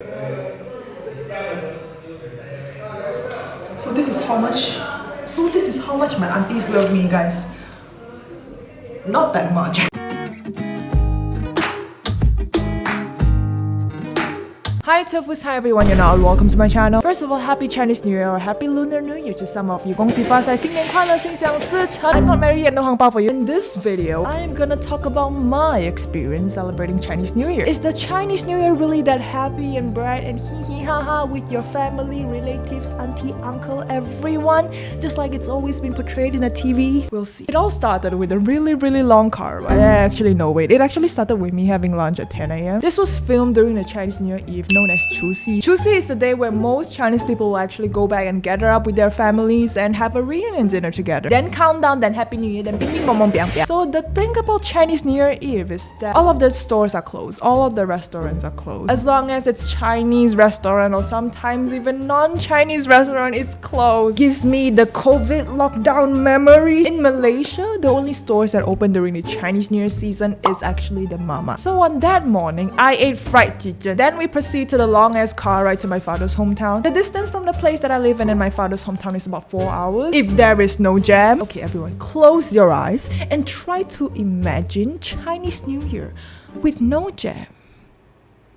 So this is how much. So this is how much my aunties love me, guys. Not that much. Hi Tofus, hi everyone, you're now welcome to my channel. First of all, happy Chinese New Year or happy Lunar New Year to some of you. 恭喜发财，新年快乐，心想事成。I'm not married yet, no 红包 for you. In this video, I am gonna talk about my experience celebrating Chinese New Year. Is the Chinese New Year really that happy and bright and hee hee ha ha with your family, relatives, auntie, uncle, everyone? Just like it's always been portrayed in the TV? We'll see. It all started with a really long car ride. Actually, no, wait. It actually started with me having lunch at 10 a.m. This was filmed during the Chinese New Year Eve, known as Chuxi. Chuxi is the day where most Chinese people will actually go back and gather up with their families and have a reunion dinner together. Then countdown, then Happy New Year, then bing bing bong bong biang biang. So the thing about Chinese New Year Eve is that all of the stores are closed, all of the restaurants are closed. As long as it's Chinese restaurant or sometimes even non-Chinese restaurant is closed. Gives me the COVID lockdown memory. In Malaysia, the only stores that open during the Chinese New Year season is actually the mama. So on that morning, I ate fried chicken. Then we proceed to the long-ass car ride to my father's hometown. The distance from the place that I live in and my father's hometown is about 4 hours. If there is no jam. Okay, everyone, close your eyes and try to imagine Chinese New Year with no jam.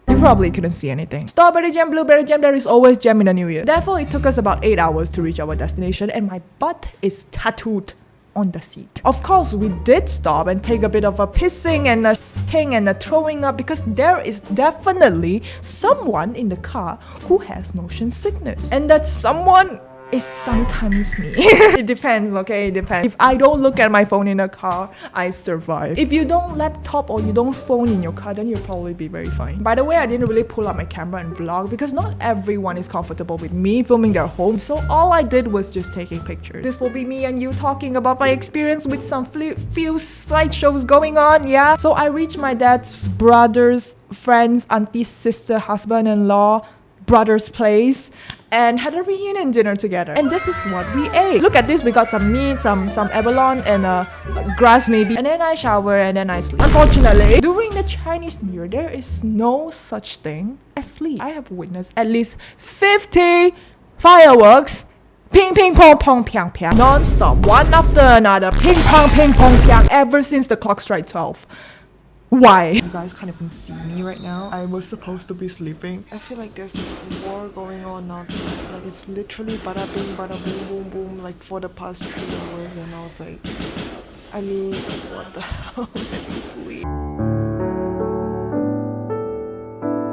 You probably couldn't see anything. Strawberry jam, blueberry jam, there is always jam in the new year. Therefore, it took us about 8 hours to reach our destination and my butt is tattooed on the seat. Of course, we did stop and take a bit of a pissing and a shitting and a throwing up because there is definitely someone in the car who has motion sickness. And that someone is sometimes me. It depends, okay? It depends. If I don't look at my phone in the car, I survive. If you don't laptop or you don't phone in your car, then you'll probably be very fine. By the way, I didn't really pull out my camera and vlog because not everyone is comfortable with me filming their home. So all I did was just taking pictures. This will be me and you talking about my experience with some few slideshows going on, yeah? So I reached my dad's brother's friend's auntie's sister, husband-in-law, brother's place and had a reunion dinner together. And this is what we ate. Look at this, we got some meat, some abalone and grass maybe. And then I shower and then I sleep. Unfortunately, during the Chinese New Year, there is no such thing as sleep. I have witnessed at least 50 fireworks. Ping ping pong pong piang piang. Non-stop, one after another. Ping pong piang ever since the clock struck 12. Why? You guys can't even see me right now. I was supposed to be sleeping. I feel like there's war going on outside. Like it's literally bada bing, bada boom, boom, boom. Like for the past 3 hours, and I was like, I mean, what the hell? Let me sleep.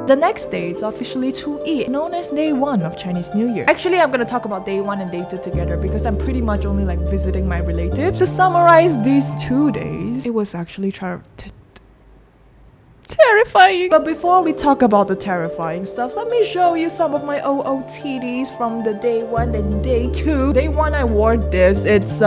The next day, it's officially Chuyi, known as day 1 of Chinese New Year. Actually, I'm gonna talk about day 1 and day 2 together because I'm pretty much only like visiting my relatives. To summarize these 2 days, it was actually terrifying. But before we talk about the terrifying stuff, let me show you some of my OOTDs from the day 1 and day 2. Day 1 I wore this. It's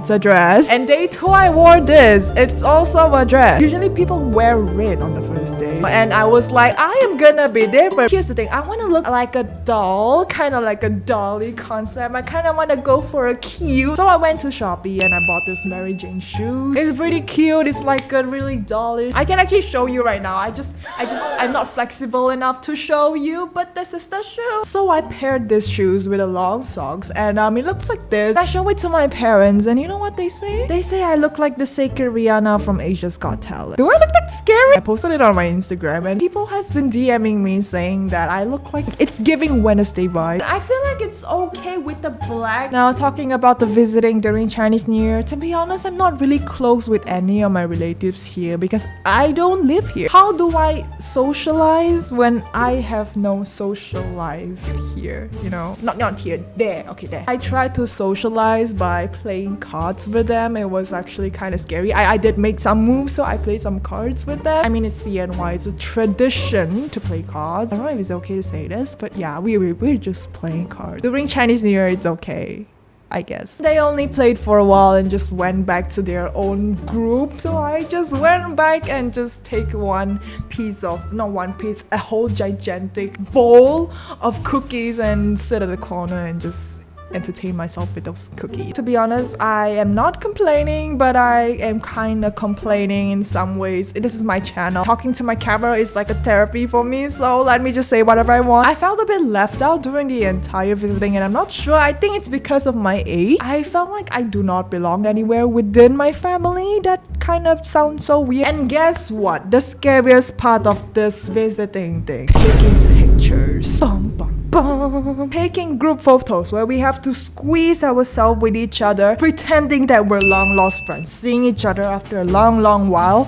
a dress. And day 2 I wore this. It's also a dress. Usually people wear red on the first day. And I was like, I am gonna be different. Here's the thing, I wanna look like a doll, kind of like a dolly concept. I kind of wanna go for a cute. So I went to Shopee and I bought this Mary Jane shoe. It's pretty cute. It's like a really dollish. I can actually show you right now. I'm not flexible enough to show you, but this is the shoe. So I paired these shoes with a long socks and it looks like this. I show it to my parents and you know what they say? They say I look like the sacred Rihanna from Asia's Got Talent. Do I look that scary? I posted it on my Instagram and people has been DMing me saying that I look like it's giving Wednesday vibe. I feel like it's okay with the black. Now talking about the visiting during Chinese New Year, to be honest, I'm not really close with any of my relatives here because I don't live here. How do I socialize when I have no social life here? You know, not here, there, okay, there. I tried to socialize by playing cards with them. It was actually kind of scary. I did make some moves, so I played some cards with them. I mean, it's CNY, it's a tradition to play cards. I don't know if it's okay to say this, but yeah, we're just playing cards. During Chinese New Year, it's okay, I guess. They only played for a while and just went back to their own group. So I just went back and just take one piece of, not one piece, a whole gigantic bowl of cookies and sit at the corner and just entertain myself with those cookies. To be honest, I am not complaining, but I am kind of complaining in some ways. This is my channel. Talking to my camera is like a therapy for me, so let me just say whatever I want. I felt a bit left out during the entire visiting, and I'm not sure. I think it's because of my age. I felt like I do not belong anywhere within my family. That kind of sounds so weird. And guess what? The scariest part of this visiting thing. Taking pictures. Bum, bum. Taking group photos where we have to squeeze ourselves with each other, pretending that we're long lost friends, seeing each other after a long while.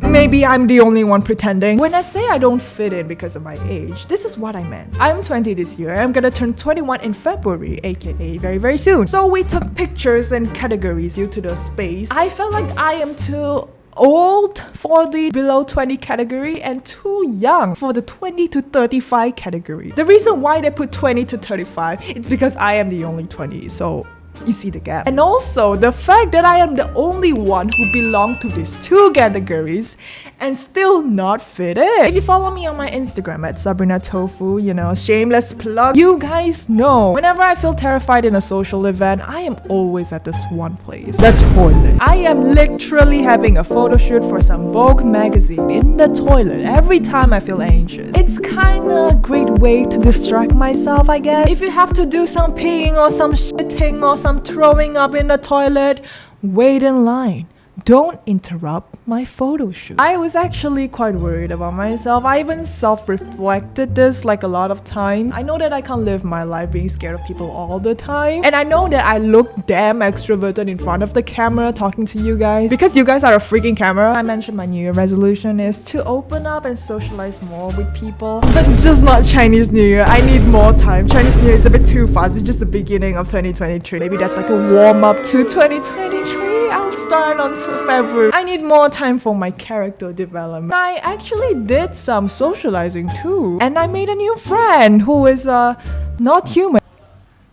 Maybe I'm the only one pretending. When I say I don't fit in because of my age, this is what I meant. I'm 20 this year. I'm gonna turn 21 in February, aka very soon. So we took pictures and categories due to the space. I felt like I am too old for the below 20 category and too young for the 20 to 35 category. The reason why they put 20 to 35 is because I am the only 20, so you see the gap. And also the fact that I am the only one who belongs to these two categories and still not fit in. If you follow me on my Instagram at Sabrina Tofu, you know, shameless plug, you guys know whenever I feel terrified in a social event, I am always at this one place, the toilet. I am literally having a photo shoot for some Vogue magazine in the toilet every time I feel anxious. It's kind of a great way to distract myself, I guess. If you have to do some peeing or some shitting or some throwing up in the toilet, wait in line. Don't interrupt my photo shoot. I was actually quite worried about myself. I even self-reflected this like a lot of times. I know that I can't live my life being scared of people all the time. And I know that I look damn extroverted in front of the camera talking to you guys because you guys are a freaking camera. I mentioned my New Year resolution is to open up and socialize more with people. But just not Chinese New Year. I need more time. Chinese New Year is a bit too fast. It's just the beginning of 2023. Maybe that's like a warm-up to 2023. I'll start on February. I need more time for my character development. I actually did some socializing too. And I made a new friend who is not human.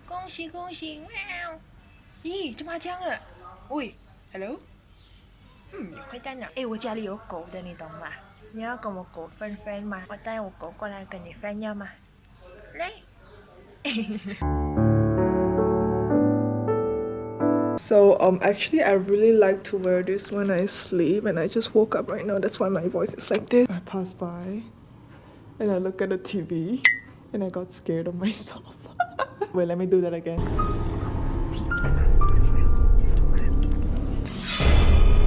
恭喜恭喜！喵！咦，这麻将了？喂 ，hello？你会在哪？哎，我家里有狗的，你懂吗？你要跟我狗分分吗？我带我狗过来跟你分要吗？来。So actually I really like to wear this when I sleep, and I just woke up right now. That's why my voice is like this. I pass by and I look at the TV and I got scared of myself. Wait, let me do that again.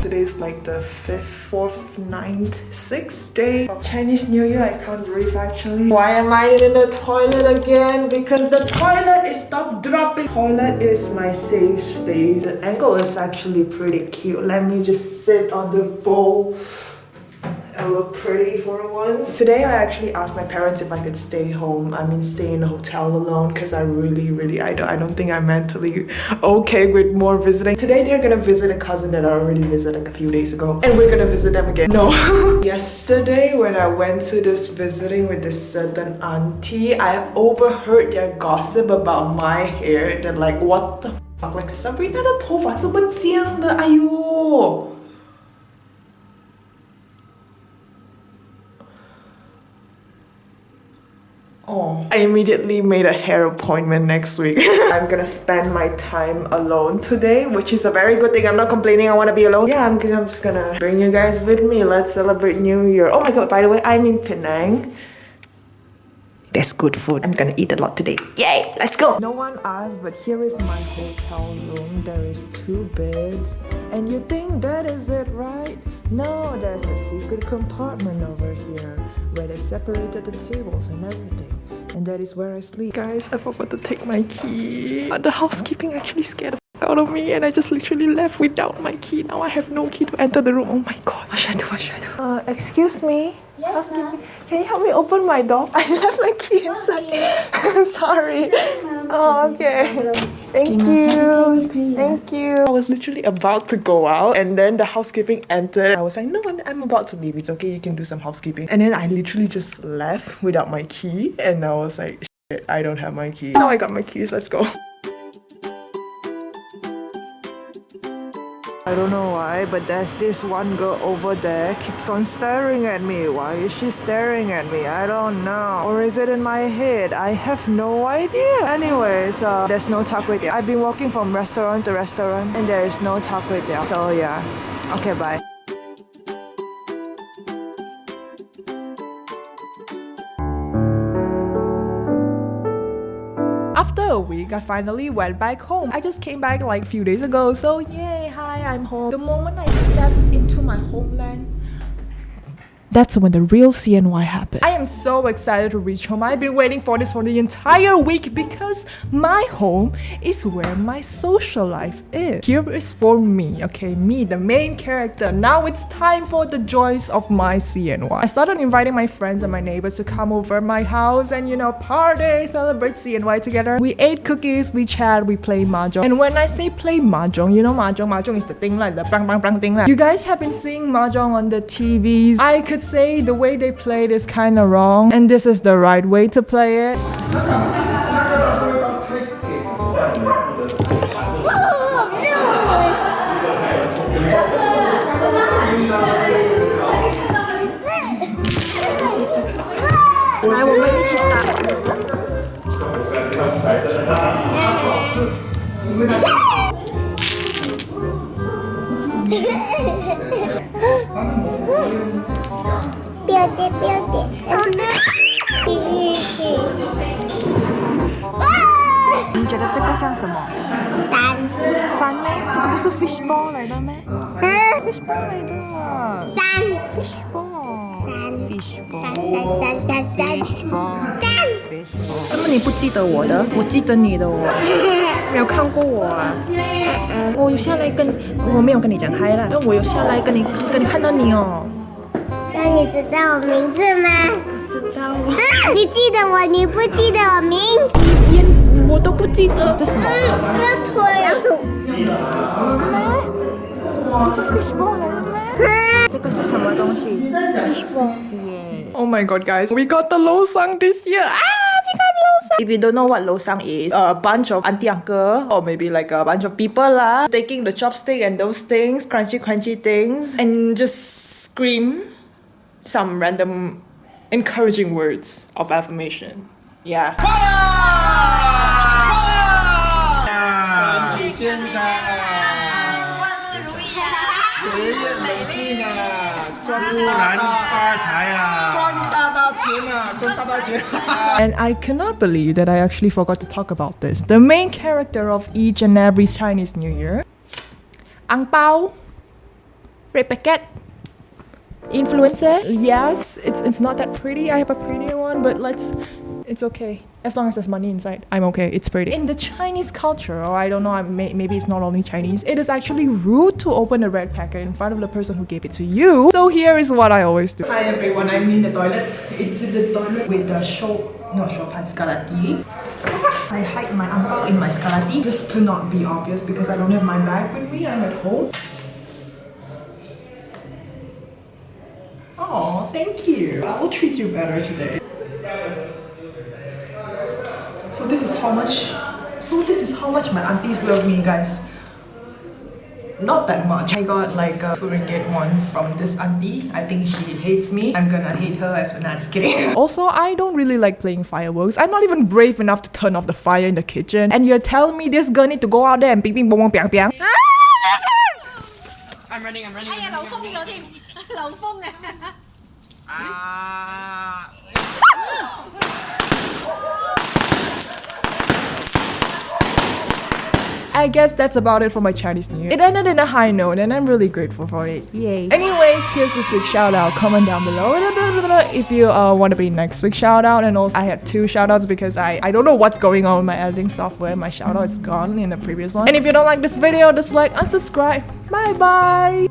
Today's like the 5th, 4th, 9th, 6th day of Chinese New Year. I can't breathe actually. Why am I in the toilet again? Because the toilet is stopped dropping. Toilet is my safe space. The angle is actually pretty cute. Let me just sit on the bowl. I look pretty for once. Today I actually asked my parents if I could stay home. I mean stay in a hotel alone because I don't think I'm mentally okay with more visiting. Today they're gonna visit a cousin that I already visited a few days ago, and we're gonna visit them again. No. Yesterday when I went to this visiting with this certain auntie, I overheard their gossip about my hair. They're like, what the fuck? Like Sabrina 的头发这么僵的，哎呦。Oh, I immediately made a hair appointment next week. I'm gonna spend my time alone today, which is a very good thing. I'm not complaining, I want to be alone. Yeah, I'm just gonna bring you guys with me. Let's celebrate New Year. Oh my god, by the way, I'm in Penang. There's good food. I'm gonna eat a lot today. Yay, let's go. No one asked, but here is my hotel room. There is 2 beds. And you think that is it, right? No, there's a secret compartment over here where they separated the tables and everything. And that is where I sleep. Guys, I forgot to take my key. The housekeeping actually scared the f out of me, and I just literally left without my key. Now I have no key to enter the room. Oh my god. What should I do? What should I do? Excuse me. Yes, housekeeping. Can you help me open my door? I left my key inside. Sorry. Oh, okay. Thank you. Thank you. I was literally about to go out, and then the housekeeping entered. I was like, no, I'm about to leave. It's okay, you can do some housekeeping. And then I literally just left without my key, and I was like, shit, I don't have my key. Now I got my keys, let's go. I don't know why, but there's this one girl over there keeps on staring at me. Why is she staring at me? I don't know. Or is it in my head? I have no idea. Anyways, there's no char kway teow. I've been walking from restaurant to restaurant and there is no char kway teow. So yeah. Okay, bye. After a week, I finally went back home. I just came back like a few days ago, so yay, hi, I'm home. The moment I stepped into my homeland, that's when the real CNY happened. I am so excited to reach home. I've been waiting for this for the entire week because my home is where my social life is. Here is for me, okay, me, the main character. Now it's time for the joys of my CNY. I started inviting my friends and my neighbors to come over my house and, you know, party, celebrate CNY together. We ate cookies, we chat, we play mahjong. And when I say play mahjong, you know mahjong is the thing like the bang bang bang thing like. You guys have been seeing mahjong on the TVs. I could say the way they play it is kind of wrong, and this is the right way to play it.你觉得这个像什么？山咩？这个不是 fishball 来的咩？fishball 来的。fishball。怎么你不记得我的？我记得你的哦。没有看过我啊？我有下来我没有跟你讲嗨啦，但我有下来跟你看到你哦。那你知道我名字吗？不知道啊。你记得我，你不记得我名？我都不记得。这什么？不要推。老鼠。是吗？不是 fishball 来的吗？这个是什么东西 Fishball。Oh my god, guys, we got the losang this year. We got losang. If you don't know what losang is, a bunch of auntie uncle or maybe like a bunch of people taking the chopstick and those things, crunchy things, and just scream some random encouraging words of affirmation. Yeah. 身体健康啊，学业冷静啊，赚大财啊，赚大钱啊，赚大钱。And I cannot believe that I actually forgot to talk about this. The main character of each and every Chinese New Year. Ang Pao, red packet, influencer. Yes, it's not that pretty. I have a prettier one, but it's okay. As long as there's money inside, I'm okay. It's pretty. In the Chinese culture, or I don't know, maybe it's not only Chinese, it is actually rude to open a red packet in front of the person who gave it to you. So here is what I always do. Hi everyone, I'm in the toilet. It's in the toilet with the skalati. I hide my ang pao in my skalati just to not be obvious because I don't have my bag with me. I'm at home. Oh, thank you. I will treat you better today. So this is how much my aunties love me, guys. Not that much. I got like a 2 ringgit once from this auntie. I think she hates me. I'm gonna hate her as well. Nah, just kidding. Also, I don't really like playing fireworks. I'm not even brave enough to turn off the fire in the kitchen. And you're telling me this girl need to go out there and ping ping bong bong piang piang? I'm running. 哎呀，流風咗添，流風啊！ I guess that's about it for my Chinese New Year. It ended in a high note and I'm really grateful for it. Yay. Anyways, here's the 6 shout out. Comment down below if you want to be next week's shout out. And also I had 2 shout outs because I don't know what's going on with my editing software. My shout out is gone in the previous one. And if you don't like this video, dislike, unsubscribe. Bye bye.